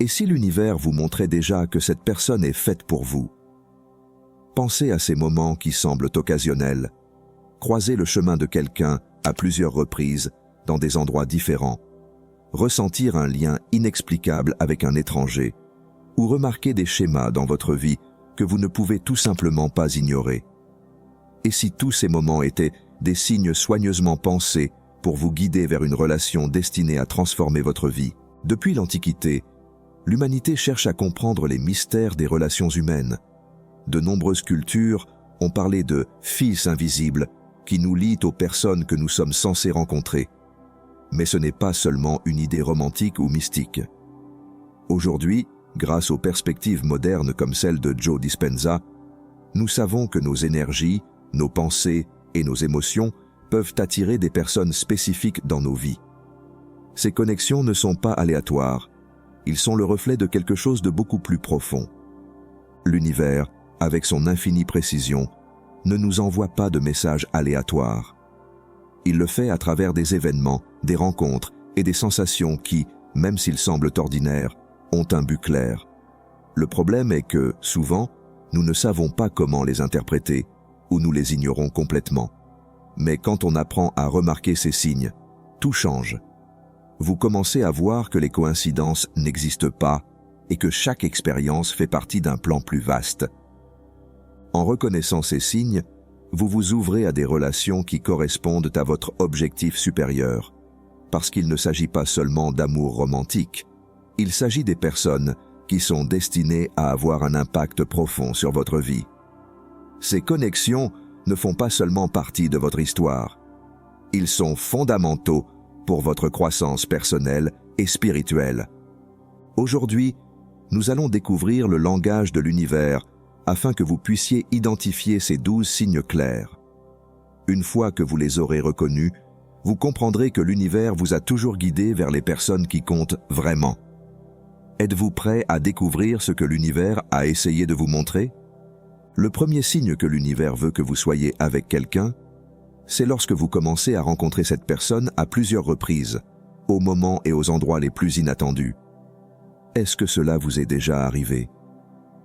Et si l'univers vous montrait déjà que cette personne est faite pour vous? Pensez à ces moments qui semblent occasionnels. Croiser le chemin de quelqu'un à plusieurs reprises, dans des endroits différents. Ressentir un lien inexplicable avec un étranger. Ou remarquer des schémas dans votre vie que vous ne pouvez tout simplement pas ignorer. Et si tous ces moments étaient des signes soigneusement pensés pour vous guider vers une relation destinée à transformer votre vie? Depuis l'Antiquité, l'humanité cherche à comprendre les mystères des relations humaines. De nombreuses cultures ont parlé de « fils invisibles » qui nous lient aux personnes que nous sommes censés rencontrer. Mais ce n'est pas seulement une idée romantique ou mystique. Aujourd'hui, grâce aux perspectives modernes comme celle de Joe Dispenza, nous savons que nos énergies, nos pensées et nos émotions peuvent attirer des personnes spécifiques dans nos vies. Ces connexions ne sont pas aléatoires, ils sont le reflet de quelque chose de beaucoup plus profond. L'univers, avec son infinie précision, ne nous envoie pas de messages aléatoires. Il le fait à travers des événements, des rencontres et des sensations qui, même s'ils semblent ordinaires, ont un but clair. Le problème est que, souvent, nous ne savons pas comment les interpréter ou nous les ignorons complètement. Mais quand on apprend à remarquer ces signes, tout change. Vous commencez à voir que les coïncidences n'existent pas et que chaque expérience fait partie d'un plan plus vaste. En reconnaissant ces signes, vous vous ouvrez à des relations qui correspondent à votre objectif supérieur, parce qu'il ne s'agit pas seulement d'amour romantique, il s'agit des personnes qui sont destinées à avoir un impact profond sur votre vie. Ces connexions ne font pas seulement partie de votre histoire, ils sont fondamentaux pour votre croissance personnelle et spirituelle. Aujourd'hui, nous allons découvrir le langage de l'univers afin que vous puissiez identifier ces 12 signes clairs. Une fois que vous les aurez reconnus, vous comprendrez que l'univers vous a toujours guidé vers les personnes qui comptent vraiment. Êtes-vous prêt à découvrir ce que l'univers a essayé de vous montrer? Le premier signe que l'univers veut que vous soyez avec quelqu'un, c'est lorsque vous commencez à rencontrer cette personne à plusieurs reprises, au moment et aux endroits les plus inattendus. Est-ce que cela vous est déjà arrivé?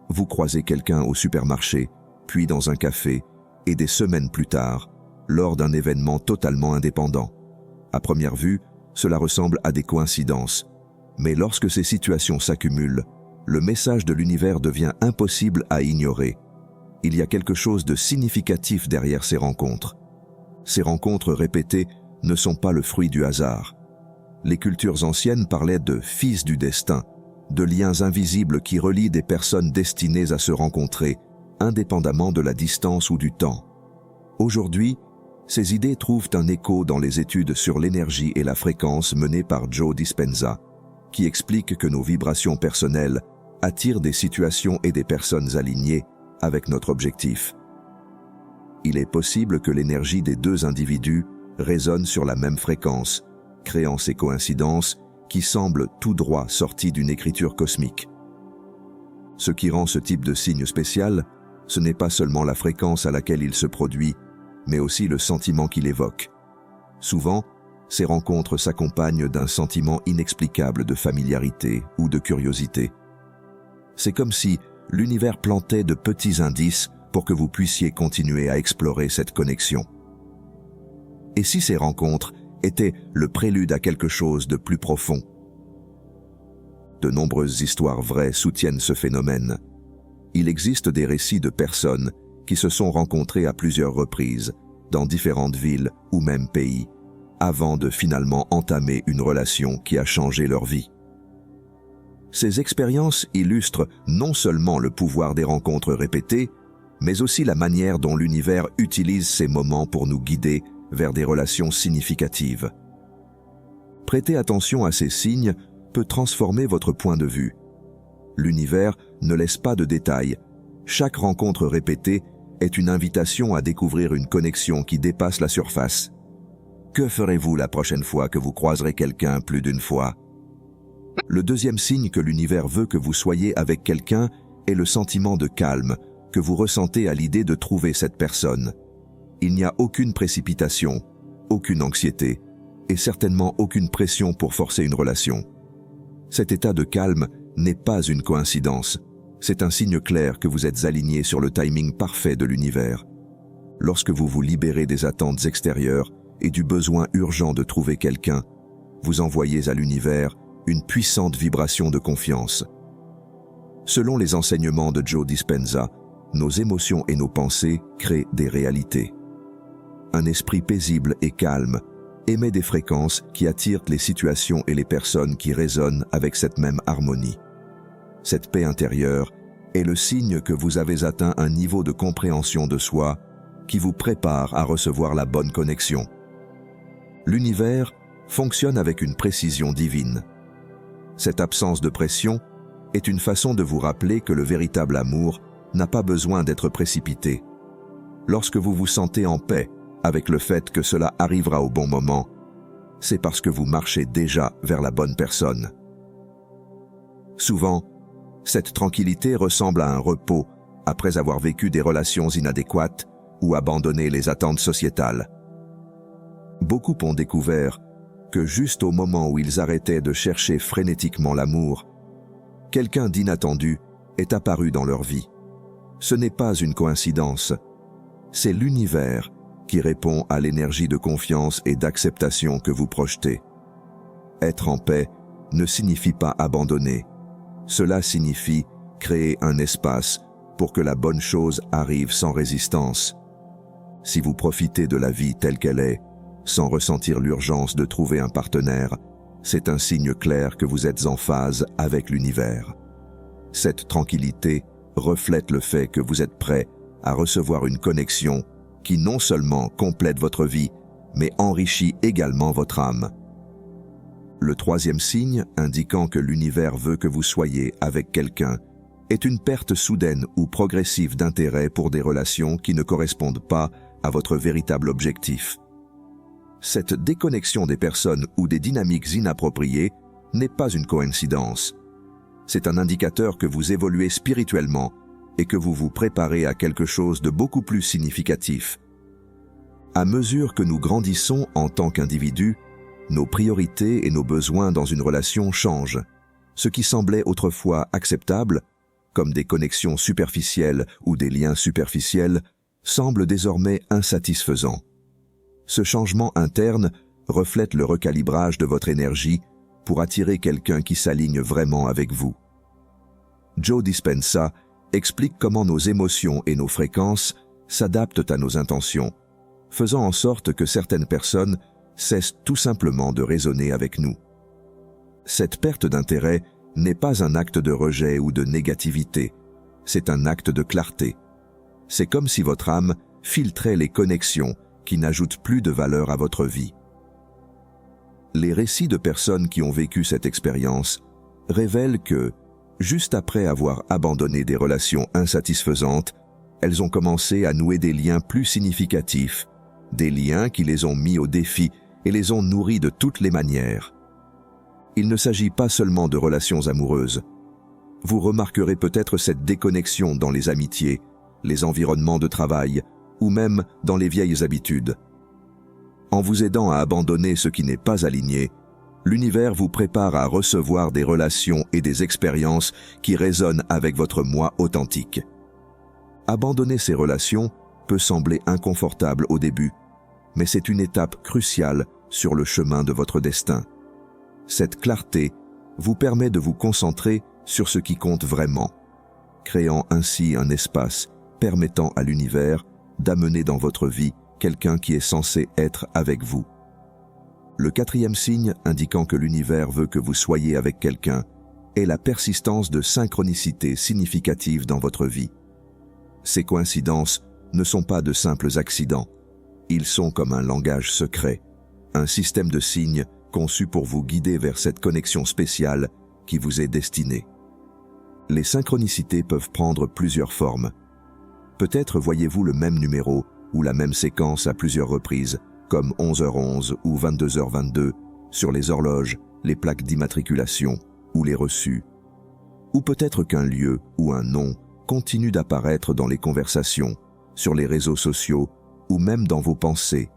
Vous croisez quelqu'un au supermarché, puis dans un café, et des semaines plus tard, lors d'un événement totalement indépendant. À première vue, cela ressemble à des coïncidences. Mais lorsque ces situations s'accumulent, le message de l'univers devient impossible à ignorer. Il y a quelque chose de significatif derrière ces rencontres. Ces rencontres répétées ne sont pas le fruit du hasard. Les cultures anciennes parlaient de « fils du destin », de liens invisibles qui relient des personnes destinées à se rencontrer, indépendamment de la distance ou du temps. Aujourd'hui, ces idées trouvent un écho dans les études sur l'énergie et la fréquence menées par Joe Dispenza, qui explique que nos vibrations personnelles attirent des situations et des personnes alignées avec notre objectif. Il est possible que l'énergie des deux individus résonne sur la même fréquence, créant ces coïncidences qui semblent tout droit sorties d'une écriture cosmique. Ce qui rend ce type de signe spécial, ce n'est pas seulement la fréquence à laquelle il se produit, mais aussi le sentiment qu'il évoque. Souvent, ces rencontres s'accompagnent d'un sentiment inexplicable de familiarité ou de curiosité. C'est comme si l'univers plantait de petits indices pour que vous puissiez continuer à explorer cette connexion. Et si ces rencontres étaient le prélude à quelque chose de plus profond? De nombreuses histoires vraies soutiennent ce phénomène. Il existe des récits de personnes qui se sont rencontrées à plusieurs reprises, dans différentes villes ou même pays, avant de finalement entamer une relation qui a changé leur vie. Ces expériences illustrent non seulement le pouvoir des rencontres répétées, mais aussi la manière dont l'univers utilise ces moments pour nous guider vers des relations significatives. Prêter attention à ces signes peut transformer votre point de vue. L'univers ne laisse pas de détails. Chaque rencontre répétée est une invitation à découvrir une connexion qui dépasse la surface. Que ferez-vous la prochaine fois que vous croiserez quelqu'un plus d'une fois? Le deuxième signe que l'univers veut que vous soyez avec quelqu'un est le sentiment de calme que vous ressentez à l'idée de trouver cette personne. Il n'y a aucune précipitation, aucune anxiété, et certainement aucune pression pour forcer une relation. Cet état de calme n'est pas une coïncidence. C'est un signe clair que vous êtes aligné sur le timing parfait de l'univers. Lorsque vous vous libérez des attentes extérieures et du besoin urgent de trouver quelqu'un, vous envoyez à l'univers une puissante vibration de confiance. Selon les enseignements de Joe Dispenza, nos émotions et nos pensées créent des réalités. Un esprit paisible et calme émet des fréquences qui attirent les situations et les personnes qui résonnent avec cette même harmonie. Cette paix intérieure est le signe que vous avez atteint un niveau de compréhension de soi qui vous prépare à recevoir la bonne connexion. L'univers fonctionne avec une précision divine. Cette absence de pression est une façon de vous rappeler que le véritable amour n'a pas besoin d'être précipité. Lorsque vous vous sentez en paix avec le fait que cela arrivera au bon moment, c'est parce que vous marchez déjà vers la bonne personne. Souvent, cette tranquillité ressemble à un repos après avoir vécu des relations inadéquates ou abandonné les attentes sociétales. Beaucoup ont découvert que juste au moment où ils arrêtaient de chercher frénétiquement l'amour, quelqu'un d'inattendu est apparu dans leur vie. Ce n'est pas une coïncidence, c'est l'univers qui répond à l'énergie de confiance et d'acceptation que vous projetez. Être en paix ne signifie pas abandonner. Cela signifie créer un espace pour que la bonne chose arrive sans résistance. Si vous profitez de la vie telle qu'elle est, sans ressentir l'urgence de trouver un partenaire, c'est un signe clair que vous êtes en phase avec l'univers. Cette tranquillité reflète le fait que vous êtes prêt à recevoir une connexion qui non seulement complète votre vie, mais enrichit également votre âme. Le troisième signe, indiquant que l'univers veut que vous soyez avec quelqu'un, est une perte soudaine ou progressive d'intérêt pour des relations qui ne correspondent pas à votre véritable objectif. Cette déconnexion des personnes ou des dynamiques inappropriées n'est pas une coïncidence. C'est un indicateur que vous évoluez spirituellement et que vous vous préparez à quelque chose de beaucoup plus significatif. À mesure que nous grandissons en tant qu'individus, nos priorités et nos besoins dans une relation changent. Ce qui semblait autrefois acceptable, comme des connexions superficielles ou des liens superficiels, semble désormais insatisfaisant. Ce changement interne reflète le recalibrage de votre énergie pour attirer quelqu'un qui s'aligne vraiment avec vous. Joe Dispenza explique comment nos émotions et nos fréquences s'adaptent à nos intentions, faisant en sorte que certaines personnes cessent tout simplement de résonner avec nous. Cette perte d'intérêt n'est pas un acte de rejet ou de négativité, c'est un acte de clarté. C'est comme si votre âme filtrait les connexions qui n'ajoutent plus de valeur à votre vie. Les récits de personnes qui ont vécu cette expérience révèlent que, juste après avoir abandonné des relations insatisfaisantes, elles ont commencé à nouer des liens plus significatifs, des liens qui les ont mis au défi et les ont nourris de toutes les manières. Il ne s'agit pas seulement de relations amoureuses. Vous remarquerez peut-être cette déconnexion dans les amitiés, les environnements de travail ou même dans les vieilles habitudes. En vous aidant à abandonner ce qui n'est pas aligné, l'univers vous prépare à recevoir des relations et des expériences qui résonnent avec votre moi authentique. Abandonner ces relations peut sembler inconfortable au début, mais c'est une étape cruciale sur le chemin de votre destin. Cette clarté vous permet de vous concentrer sur ce qui compte vraiment, créant ainsi un espace permettant à l'univers d'amener dans votre vie quelqu'un qui est censé être avec vous. Le quatrième signe indiquant que l'univers veut que vous soyez avec quelqu'un est la persistance de synchronicités significatives dans votre vie. Ces coïncidences ne sont pas de simples accidents. Ils sont comme un langage secret, un système de signes conçu pour vous guider vers cette connexion spéciale qui vous est destinée. Les synchronicités peuvent prendre plusieurs formes. Peut-être voyez-vous le même numéro ou la même séquence à plusieurs reprises, comme 11h11 ou 22h22, sur les horloges, les plaques d'immatriculation ou les reçus. Ou peut-être qu'un lieu ou un nom continue d'apparaître dans les conversations, sur les réseaux sociaux ou même dans vos pensées.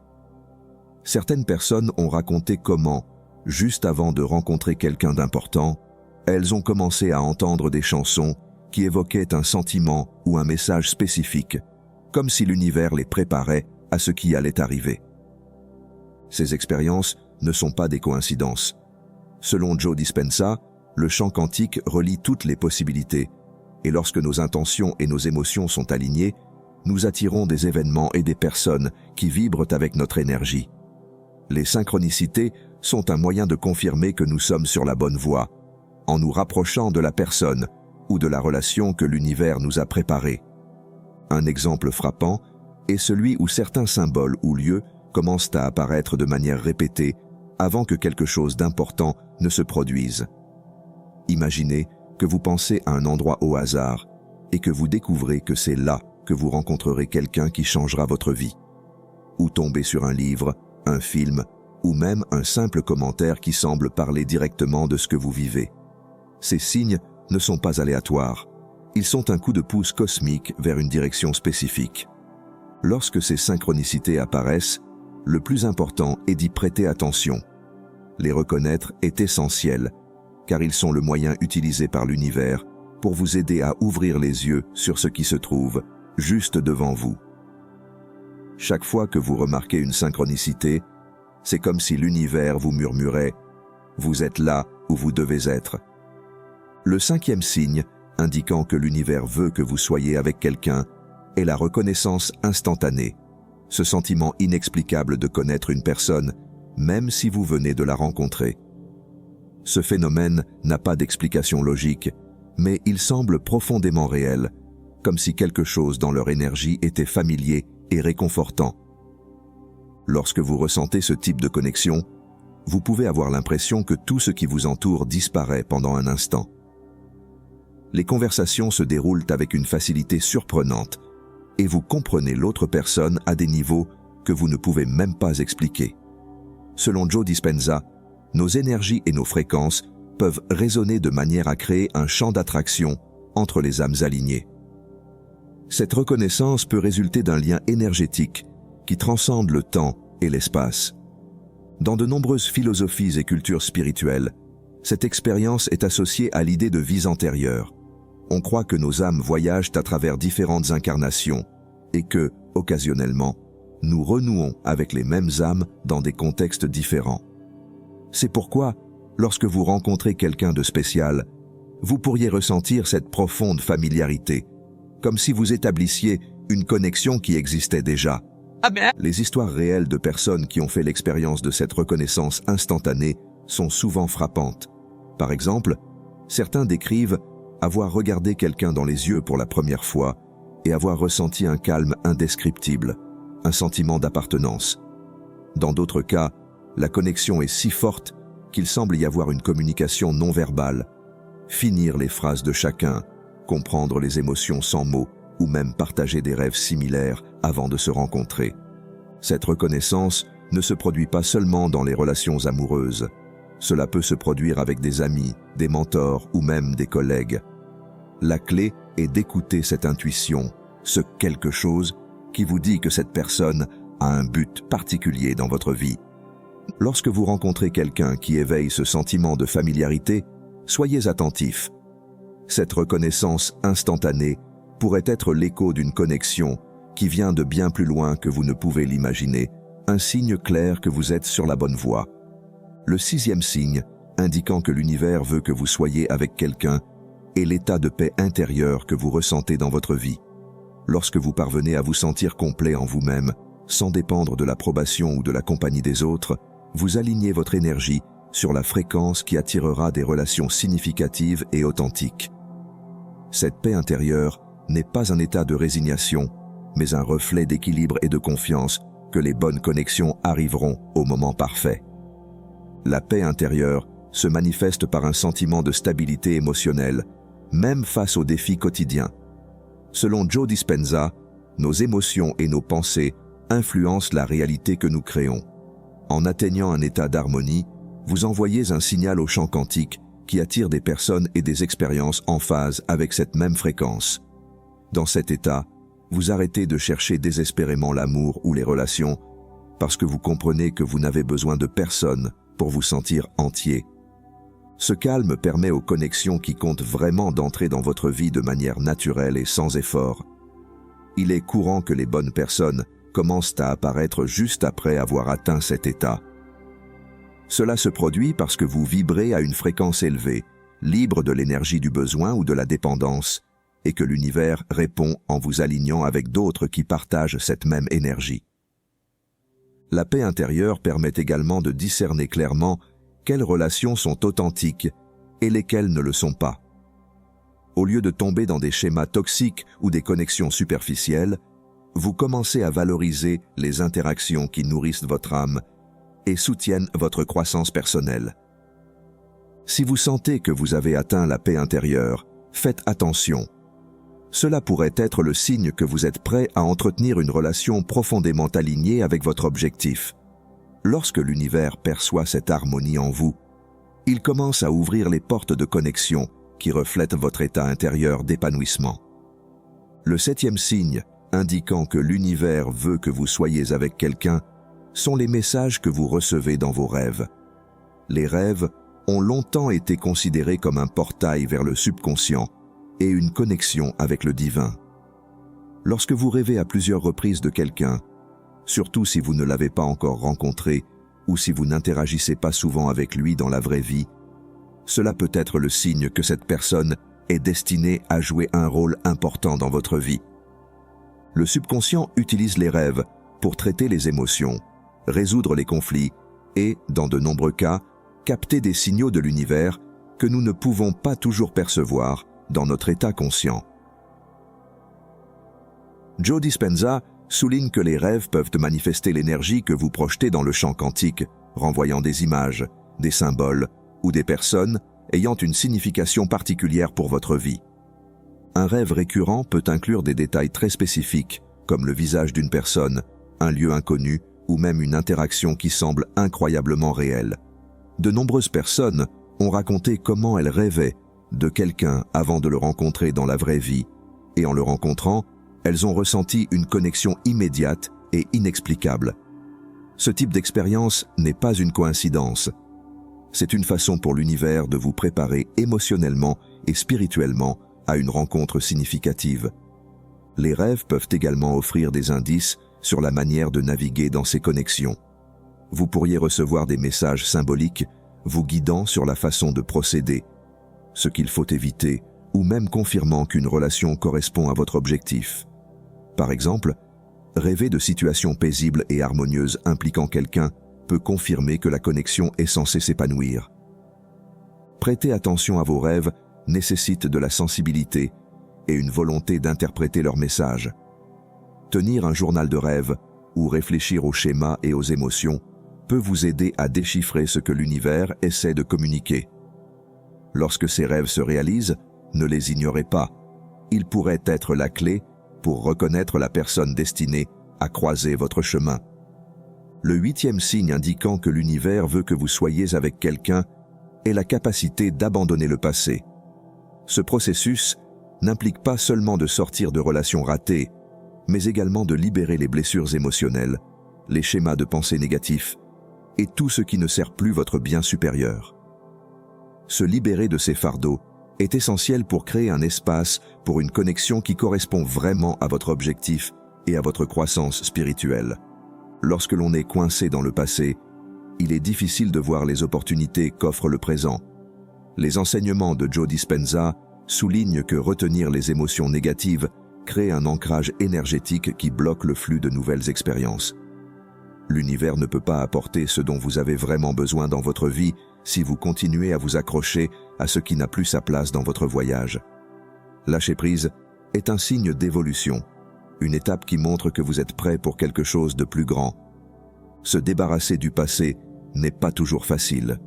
Certaines personnes ont raconté comment, juste avant de rencontrer quelqu'un d'important, elles ont commencé à entendre des chansons qui évoquaient un sentiment ou un message spécifique, comme si l'univers les préparait à ce qui allait arriver. Ces expériences ne sont pas des coïncidences. Selon Joe Dispenza, le champ quantique relie toutes les possibilités, et lorsque nos intentions et nos émotions sont alignées, nous attirons des événements et des personnes qui vibrent avec notre énergie. Les synchronicités sont un moyen de confirmer que nous sommes sur la bonne voie, en nous rapprochant de la personne ou de la relation que l'univers nous a préparée. Un exemple frappant est celui où certains symboles ou lieux commencent à apparaître de manière répétée avant que quelque chose d'important ne se produise. Imaginez que vous pensez à un endroit au hasard et que vous découvrez que c'est là que vous rencontrerez quelqu'un qui changera votre vie. Ou tombez sur un livre, un film, ou même un simple commentaire qui semble parler directement de ce que vous vivez. Ces signes ne sont pas aléatoires. Ils sont un coup de pouce cosmique vers une direction spécifique. Lorsque ces synchronicités apparaissent, le plus important est d'y prêter attention. Les reconnaître est essentiel, car ils sont le moyen utilisé par l'univers pour vous aider à ouvrir les yeux sur ce qui se trouve juste devant vous. Chaque fois que vous remarquez une synchronicité, c'est comme si l'univers vous murmurait « Vous êtes là où vous devez être ». Le cinquième signe, indiquant que l'univers veut que vous soyez avec quelqu'un, est la reconnaissance instantanée, ce sentiment inexplicable de connaître une personne, même si vous venez de la rencontrer. Ce phénomène n'a pas d'explication logique, mais il semble profondément réel, comme si quelque chose dans leur énergie était familier et réconfortant. Lorsque vous ressentez ce type de connexion, vous pouvez avoir l'impression que tout ce qui vous entoure disparaît pendant un instant. Les conversations se déroulent avec une facilité surprenante et vous comprenez l'autre personne à des niveaux que vous ne pouvez même pas expliquer. Selon Joe Dispenza, nos énergies et nos fréquences peuvent résonner de manière à créer un champ d'attraction entre les âmes alignées. Cette reconnaissance peut résulter d'un lien énergétique qui transcende le temps et l'espace. Dans de nombreuses philosophies et cultures spirituelles, cette expérience est associée à l'idée de vies antérieures. On croit que nos âmes voyagent à travers différentes incarnations et que, occasionnellement, nous renouons avec les mêmes âmes dans des contextes différents. C'est pourquoi, lorsque vous rencontrez quelqu'un de spécial, vous pourriez ressentir cette profonde familiarité, comme si vous établissiez une connexion qui existait déjà. Les histoires réelles de personnes qui ont fait l'expérience de cette reconnaissance instantanée sont souvent frappantes. Par exemple, certains décrivent avoir regardé quelqu'un dans les yeux pour la première fois et avoir ressenti un calme indescriptible, un sentiment d'appartenance. Dans d'autres cas, la connexion est si forte qu'il semble y avoir une communication non verbale, finir les phrases de chacun, comprendre les émotions sans mots ou même partager des rêves similaires avant de se rencontrer. Cette reconnaissance ne se produit pas seulement dans les relations amoureuses. Cela peut se produire avec des amis, des mentors ou même des collègues. La clé est d'écouter cette intuition, ce quelque chose qui vous dit que cette personne a un but particulier dans votre vie. Lorsque vous rencontrez quelqu'un qui éveille ce sentiment de familiarité, soyez attentifs. Cette reconnaissance instantanée pourrait être l'écho d'une connexion qui vient de bien plus loin que vous ne pouvez l'imaginer, un signe clair que vous êtes sur la bonne voie. Le sixième signe, indiquant que l'univers veut que vous soyez avec quelqu'un, est l'état de paix intérieure que vous ressentez dans votre vie. Lorsque vous parvenez à vous sentir complet en vous-même, sans dépendre de l'approbation ou de la compagnie des autres, vous alignez votre énergie sur la fréquence qui attirera des relations significatives et authentiques. Cette paix intérieure n'est pas un état de résignation, mais un reflet d'équilibre et de confiance que les bonnes connexions arriveront au moment parfait. La paix intérieure se manifeste par un sentiment de stabilité émotionnelle, même face aux défis quotidiens. Selon Joe Dispenza, nos émotions et nos pensées influencent la réalité que nous créons. En atteignant un état d'harmonie, vous envoyez un signal au champ quantique qui attire des personnes et des expériences en phase avec cette même fréquence. Dans cet état, vous arrêtez de chercher désespérément l'amour ou les relations parce que vous comprenez que vous n'avez besoin de personne pour vous sentir entier. Ce calme permet aux connexions qui comptent vraiment d'entrer dans votre vie de manière naturelle et sans effort. Il est courant que les bonnes personnes commencent à apparaître juste après avoir atteint cet état. Cela se produit parce que vous vibrez à une fréquence élevée, libre de l'énergie du besoin ou de la dépendance, et que l'univers répond en vous alignant avec d'autres qui partagent cette même énergie. La paix intérieure permet également de discerner clairement quelles relations sont authentiques et lesquelles ne le sont pas. Au lieu de tomber dans des schémas toxiques ou des connexions superficielles, vous commencez à valoriser les interactions qui nourrissent votre âme et soutiennent votre croissance personnelle. Si vous sentez que vous avez atteint la paix intérieure, faites attention. Cela pourrait être le signe que vous êtes prêt à entretenir une relation profondément alignée avec votre objectif. Lorsque l'univers perçoit cette harmonie en vous, il commence à ouvrir les portes de connexion qui reflètent votre état intérieur d'épanouissement. Le 7e signe, indiquant que l'univers veut que vous soyez avec quelqu'un, sont les messages que vous recevez dans vos rêves. Les rêves ont longtemps été considérés comme un portail vers le subconscient et une connexion avec le divin. Lorsque vous rêvez à plusieurs reprises de quelqu'un, surtout si vous ne l'avez pas encore rencontré ou si vous n'interagissez pas souvent avec lui dans la vraie vie, cela peut être le signe que cette personne est destinée à jouer un rôle important dans votre vie. Le subconscient utilise les rêves pour traiter les émotions, résoudre les conflits et, dans de nombreux cas, capter des signaux de l'univers que nous ne pouvons pas toujours percevoir dans notre état conscient. Joe Dispenza souligne que les rêves peuvent manifester l'énergie que vous projetez dans le champ quantique, renvoyant des images, des symboles ou des personnes ayant une signification particulière pour votre vie. Un rêve récurrent peut inclure des détails très spécifiques, comme le visage d'une personne, un lieu inconnu ou même une interaction qui semble incroyablement réelle. De nombreuses personnes ont raconté comment elles rêvaient de quelqu'un avant de le rencontrer dans la vraie vie, et en le rencontrant, elles ont ressenti une connexion immédiate et inexplicable. Ce type d'expérience n'est pas une coïncidence. C'est une façon pour l'univers de vous préparer émotionnellement et spirituellement à une rencontre significative. Les rêves peuvent également offrir des indices sur la manière de naviguer dans ces connexions. Vous pourriez recevoir des messages symboliques vous guidant sur la façon de procéder, ce qu'il faut éviter, ou même confirmant qu'une relation correspond à votre objectif. Par exemple, rêver de situations paisibles et harmonieuses impliquant quelqu'un peut confirmer que la connexion est censée s'épanouir. Prêter attention à vos rêves nécessite de la sensibilité et une volonté d'interpréter leurs messages. Tenir un journal de rêves ou réfléchir aux schémas et aux émotions peut vous aider à déchiffrer ce que l'univers essaie de communiquer. Lorsque ces rêves se réalisent, ne les ignorez pas. Ils pourraient être la clé pour reconnaître la personne destinée à croiser votre chemin. Le 8e signe indiquant que l'univers veut que vous soyez avec quelqu'un est la capacité d'abandonner le passé. Ce processus n'implique pas seulement de sortir de relations ratées, mais également de libérer les blessures émotionnelles, les schémas de pensée négatifs et tout ce qui ne sert plus votre bien supérieur. Se libérer de ces fardeaux est essentiel pour créer un espace pour une connexion qui correspond vraiment à votre objectif et à votre croissance spirituelle. Lorsque l'on est coincé dans le passé, il est difficile de voir les opportunités qu'offre le présent. Les enseignements de Joe Dispenza soulignent que retenir les émotions négatives crée un ancrage énergétique qui bloque le flux de nouvelles expériences. L'univers ne peut pas apporter ce dont vous avez vraiment besoin dans votre vie si vous continuez à vous accrocher à ce qui n'a plus sa place dans votre voyage. Lâcher prise est un signe d'évolution, une étape qui montre que vous êtes prêt pour quelque chose de plus grand. Se débarrasser du passé n'est pas toujours facile.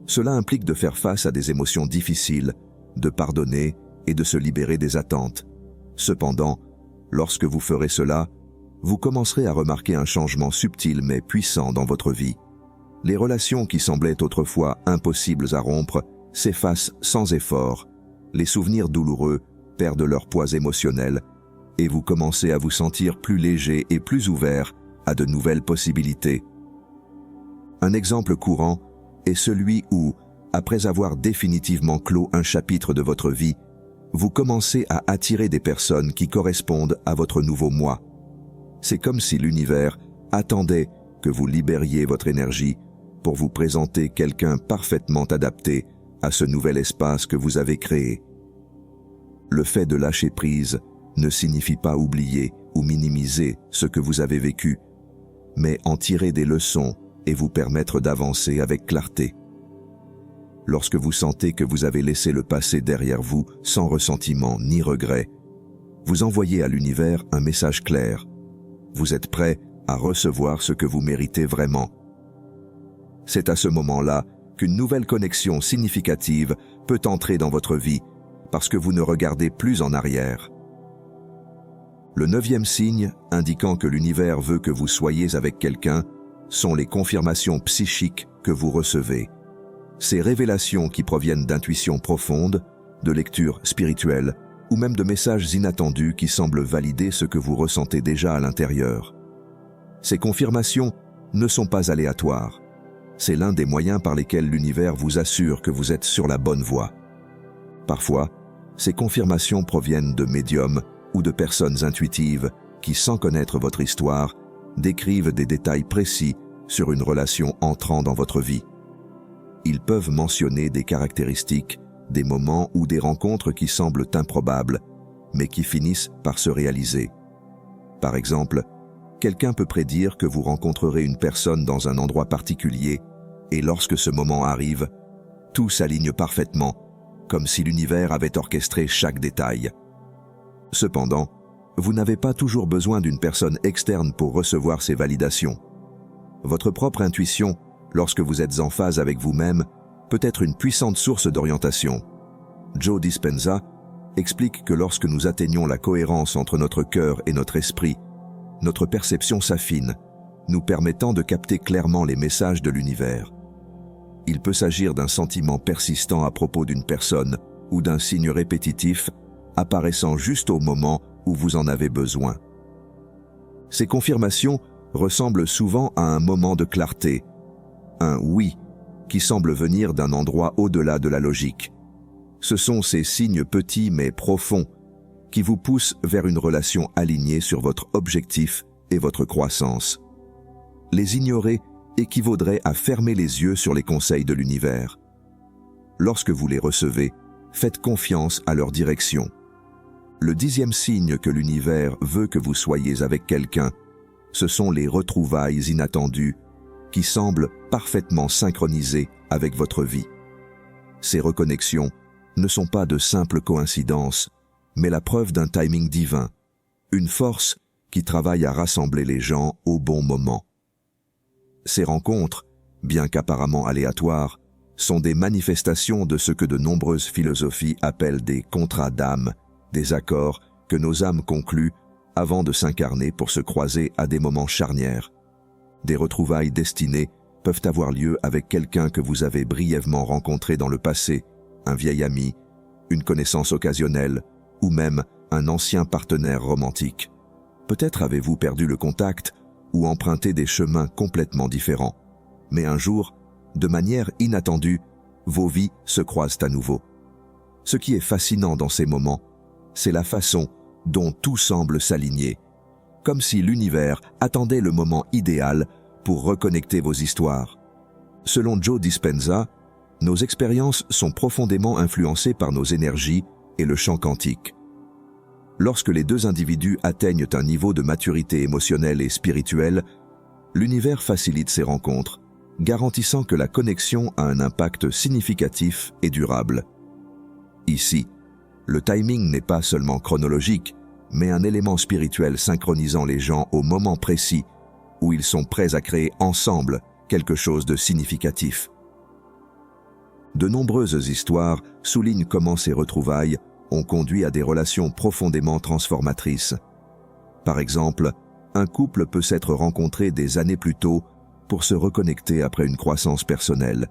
Cela implique de faire face à des émotions difficiles, de pardonner et de se libérer des attentes. Cependant, lorsque vous ferez cela, vous commencerez à remarquer un changement subtil mais puissant dans votre vie. Les relations qui semblaient autrefois impossibles à rompre s'effacent sans effort, les souvenirs douloureux perdent leur poids émotionnel et vous commencez à vous sentir plus léger et plus ouvert à de nouvelles possibilités. Un exemple courant est celui où, après avoir définitivement clos un chapitre de votre vie, vous commencez à attirer des personnes qui correspondent à votre nouveau moi. C'est comme si l'univers attendait que vous libériez votre énergie pour vous présenter quelqu'un parfaitement adapté à ce nouvel espace que vous avez créé. Le fait de lâcher prise ne signifie pas oublier ou minimiser ce que vous avez vécu, mais en tirer des leçons et vous permettre d'avancer avec clarté. Lorsque vous sentez que vous avez laissé le passé derrière vous sans ressentiment ni regret, vous envoyez à l'univers un message clair. Vous êtes prêt à recevoir ce que vous méritez vraiment. C'est à ce moment-là qu'une nouvelle connexion significative peut entrer dans votre vie parce que vous ne regardez plus en arrière. Le 9e signe, indiquant que l'univers veut que vous soyez avec quelqu'un, sont les confirmations psychiques que vous recevez. Ces révélations qui proviennent d'intuitions profondes, de lectures spirituelles ou même de messages inattendus qui semblent valider ce que vous ressentez déjà à l'intérieur. Ces confirmations ne sont pas aléatoires. C'est l'un des moyens par lesquels l'univers vous assure que vous êtes sur la bonne voie. Parfois, ces confirmations proviennent de médiums ou de personnes intuitives qui, sans connaître votre histoire, décrivent des détails précis sur une relation entrant dans votre vie. Ils peuvent mentionner des caractéristiques, des moments ou des rencontres qui semblent improbables, mais qui finissent par se réaliser. Par exemple, quelqu'un peut prédire que vous rencontrerez une personne dans un endroit particulier, et lorsque ce moment arrive, tout s'aligne parfaitement, comme si l'univers avait orchestré chaque détail. Cependant, vous n'avez pas toujours besoin d'une personne externe pour recevoir ces validations. Votre propre intuition, lorsque vous êtes en phase avec vous-même, peut être une puissante source d'orientation. Joe Dispenza explique que lorsque nous atteignons la cohérence entre notre cœur et notre esprit, notre perception s'affine, nous permettant de capter clairement les messages de l'univers. Il peut s'agir d'un sentiment persistant à propos d'une personne ou d'un signe répétitif apparaissant juste au moment où vous en avez besoin. Ces confirmations ressemblent souvent à un moment de clarté, un « oui » qui semble venir d'un endroit au-delà de la logique. Ce sont ces signes petits mais profonds qui vous poussent vers une relation alignée sur votre objectif et votre croissance. Les ignorer équivaudrait à fermer les yeux sur les conseils de l'univers. Lorsque vous les recevez, faites confiance à leur direction. Le 10e signe que l'univers veut que vous soyez avec quelqu'un, ce sont les retrouvailles inattendues qui semblent parfaitement synchronisées avec votre vie. Ces reconnexions ne sont pas de simples coïncidences, mais la preuve d'un timing divin, une force qui travaille à rassembler les gens au bon moment. Ces rencontres, bien qu'apparemment aléatoires, sont des manifestations de ce que de nombreuses philosophies appellent des contrats d'âme, des accords que nos âmes concluent avant de s'incarner pour se croiser à des moments charnières. Des retrouvailles destinées peuvent avoir lieu avec quelqu'un que vous avez brièvement rencontré dans le passé, un vieil ami, une connaissance occasionnelle ou même un ancien partenaire romantique. Peut-être avez-vous perdu le contact ou emprunté des chemins complètement différents. Mais un jour, de manière inattendue, vos vies se croisent à nouveau. Ce qui est fascinant dans ces moments, c'est la façon dont tout semble s'aligner, comme si l'univers attendait le moment idéal pour reconnecter vos histoires. Selon Joe Dispenza, nos expériences sont profondément influencées par nos énergies et le champ quantique. Lorsque les deux individus atteignent un niveau de maturité émotionnelle et spirituelle, l'univers facilite ces rencontres, garantissant que la connexion a un impact significatif et durable. Ici, le timing n'est pas seulement chronologique, mais un élément spirituel synchronisant les gens au moment précis où ils sont prêts à créer ensemble quelque chose de significatif. De nombreuses histoires soulignent comment ces retrouvailles ont conduit à des relations profondément transformatrices. Par exemple, un couple peut s'être rencontré des années plus tôt pour se reconnecter après une croissance personnelle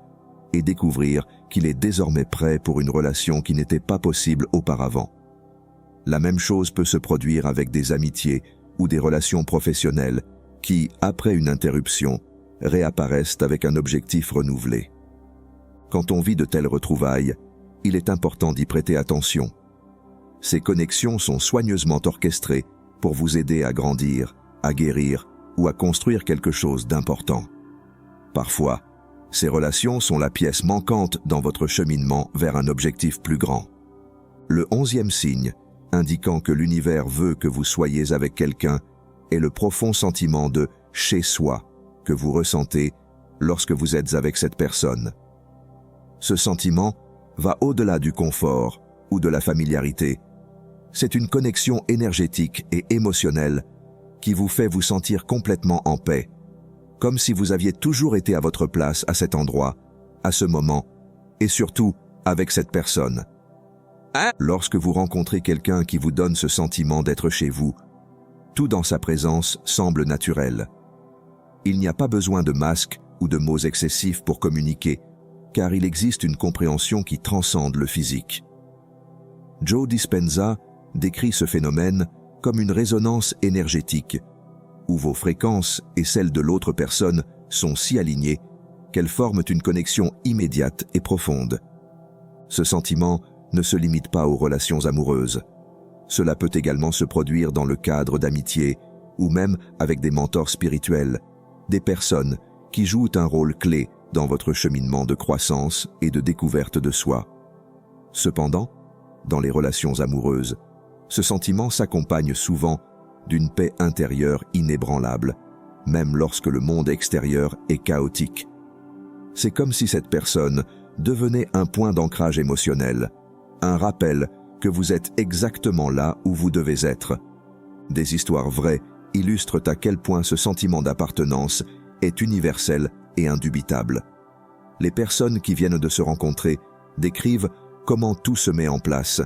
et découvrir qu'il est désormais prêt pour une relation qui n'était pas possible auparavant. La même chose peut se produire avec des amitiés ou des relations professionnelles qui, après une interruption, réapparaissent avec un objectif renouvelé. Quand on vit de telles retrouvailles, il est important d'y prêter attention. Ces connexions sont soigneusement orchestrées pour vous aider à grandir, à guérir ou à construire quelque chose d'important. Parfois, ces relations sont la pièce manquante dans votre cheminement vers un objectif plus grand. Le 11e signe, indiquant que l'univers veut que vous soyez avec quelqu'un, est le profond sentiment de « chez soi » que vous ressentez lorsque vous êtes avec cette personne. Ce sentiment va au-delà du confort ou de la familiarité. C'est une connexion énergétique et émotionnelle qui vous fait vous sentir complètement en paix, comme si vous aviez toujours été à votre place à cet endroit, à ce moment, et surtout avec cette personne. Lorsque vous rencontrez quelqu'un qui vous donne ce sentiment d'être chez vous, tout dans sa présence semble naturel. Il n'y a pas besoin de masques ou de mots excessifs pour communiquer, car il existe une compréhension qui transcende le physique. Joe Dispenza décrit ce phénomène comme une résonance énergétique, où vos fréquences et celles de l'autre personne sont si alignées qu'elles forment une connexion immédiate et profonde. Ce sentiment ne se limite pas aux relations amoureuses. Cela peut également se produire dans le cadre d'amitié ou même avec des mentors spirituels, des personnes qui jouent un rôle clé dans votre cheminement de croissance et de découverte de soi. Cependant, dans les relations amoureuses, ce sentiment s'accompagne souvent d'une paix intérieure inébranlable, même lorsque le monde extérieur est chaotique. C'est comme si cette personne devenait un point d'ancrage émotionnel, un rappel que vous êtes exactement là où vous devez être. Des histoires vraies illustrent à quel point ce sentiment d'appartenance est universel et indubitable. Les personnes qui viennent de se rencontrer décrivent comment tout se met en place.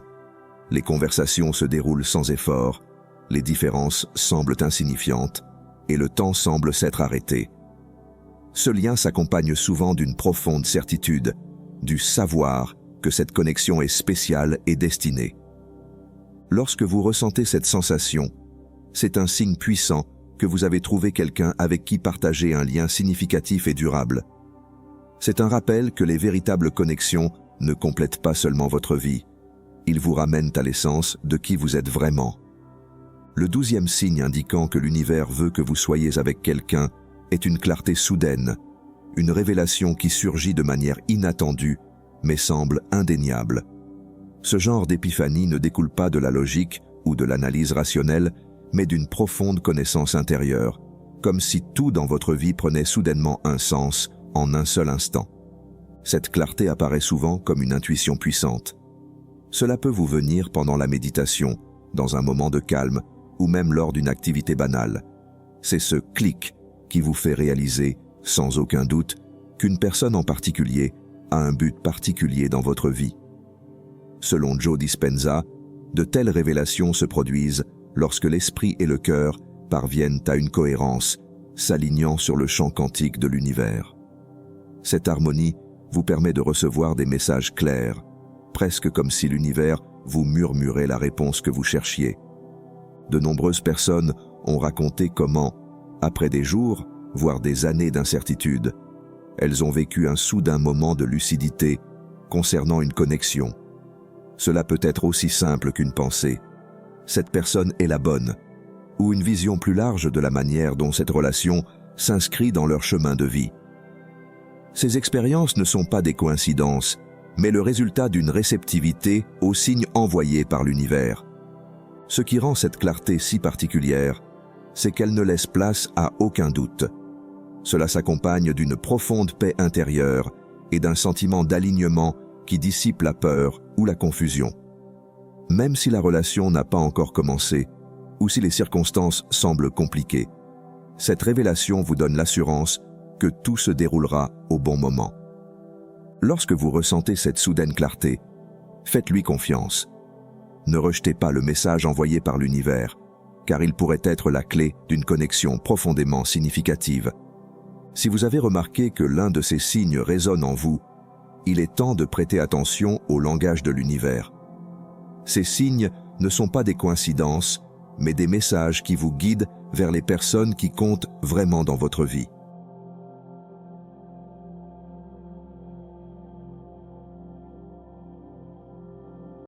Les conversations se déroulent sans effort, les différences semblent insignifiantes et le temps semble s'être arrêté. Ce lien s'accompagne souvent d'une profonde certitude, du savoir que cette connexion est spéciale et destinée. Lorsque vous ressentez cette sensation, c'est un signe puissant que vous avez trouvé quelqu'un avec qui partager un lien significatif et durable. C'est un rappel que les véritables connexions ne complètent pas seulement votre vie, ils vous ramènent à l'essence de qui vous êtes vraiment. Le 12e signe indiquant que l'univers veut que vous soyez avec quelqu'un est une clarté soudaine, une révélation qui surgit de manière inattendue mais semble indéniable. Ce genre d'épiphanie ne découle pas de la logique ou de l'analyse rationnelle, mais d'une profonde connaissance intérieure, comme si tout dans votre vie prenait soudainement un sens en un seul instant. Cette clarté apparaît souvent comme une intuition puissante. Cela peut vous venir pendant la méditation, dans un moment de calme, ou même lors d'une activité banale. C'est ce clic qui vous fait réaliser, sans aucun doute, qu'une personne en particulier a un but particulier dans votre vie. Selon Joe Dispenza, de telles révélations se produisent lorsque l'esprit et le cœur parviennent à une cohérence, s'alignant sur le champ quantique de l'univers. Cette harmonie vous permet de recevoir des messages clairs, presque comme si l'univers vous murmurait la réponse que vous cherchiez. De nombreuses personnes ont raconté comment, après des jours, voire des années d'incertitude, elles ont vécu un soudain moment de lucidité concernant une connexion. Cela peut être aussi simple qu'une pensée. Cette personne est la bonne, ou une vision plus large de la manière dont cette relation s'inscrit dans leur chemin de vie. Ces expériences ne sont pas des coïncidences, mais le résultat d'une réceptivité aux signes envoyés par l'univers. Ce qui rend cette clarté si particulière, c'est qu'elle ne laisse place à aucun doute. Cela s'accompagne d'une profonde paix intérieure et d'un sentiment d'alignement qui dissipe la peur ou la confusion. Même si la relation n'a pas encore commencé, ou si les circonstances semblent compliquées, cette révélation vous donne l'assurance que tout se déroulera au bon moment. Lorsque vous ressentez cette soudaine clarté, faites-lui confiance. Ne rejetez pas le message envoyé par l'univers, car il pourrait être la clé d'une connexion profondément significative. Si vous avez remarqué que l'un de ces signes résonne en vous, il est temps de prêter attention au langage de l'univers. Ces signes ne sont pas des coïncidences, mais des messages qui vous guident vers les personnes qui comptent vraiment dans votre vie.